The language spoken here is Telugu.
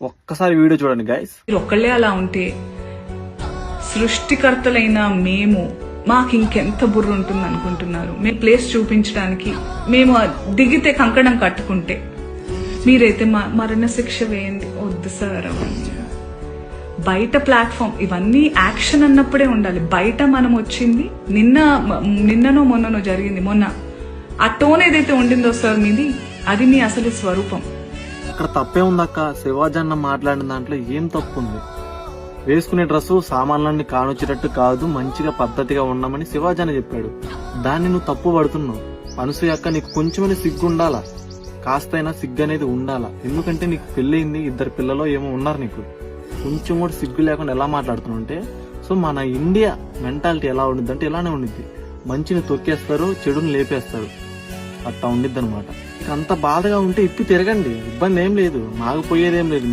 ఒక్కసారి వీడియో చూడండి గైస్. మీరు ఒక్కళ్ళే అలా ఉంటే సృష్టికర్తలైన మేము మాకు ఇంకెంత బుర్ర ఉంటుంది అనుకుంటున్నారు? మేము ప్లేస్ చూపించడానికి మేము దిగితే కంకణం కట్టుకుంటే మీరైతే మరణ శిక్ష వేయండి. వద్దు సార్ అవన్నీ. బయట ప్లాట్ఫామ్ ఇవన్నీ యాక్షన్ అన్నప్పుడే ఉండాలి. బయట మనం వచ్చింది నిన్ననో మొన్ననో జరిగింది. మొన్న ఆ టోన్ ఏదైతే ఉండిందో సార్ మీది, అది మీ అసలు స్వరూపం. అక్కడ తప్పే ఉందక్క. శివాజీ అన్న మాట్లాడిన దాంట్లో ఏం తప్పు ఉంది? వేసుకునే డ్రెస్సు సామాన్లన్నీ కానొచ్చేటట్టు కాదు, మంచిగా పద్ధతిగా ఉండమని శివాజీ అని చెప్పాడు. దాన్ని నువ్వు తప్పు పడుతున్నావు. అనసూయ అక్క, నీకు కొంచెమని సిగ్గు ఉండాలా, కాస్తైనా సిగ్గు అనేది ఉండాలా. ఎందుకంటే నీకు పెళ్ళయింది, 2 పిల్లలు ఏమో ఉన్నారు. నీకు కొంచెం కూడా సిగ్గు లేకుండా ఎలా మాట్లాడుతున్నావు అంటే, సో మన ఇండియా మెంటాలిటీ ఎలా ఉండిద్ది అంటే ఇలానే ఉండిద్ది. మంచిని తొక్కేస్తారు, చెడుని లేపేస్తారు, అట్టా ఉండిద్ది అనమాట. అంత బాధగా ఉంటే ఇప్పి తిరగండి, ఇబ్బంది ఏం లేదు, మాకు పోయేదేం లేదు.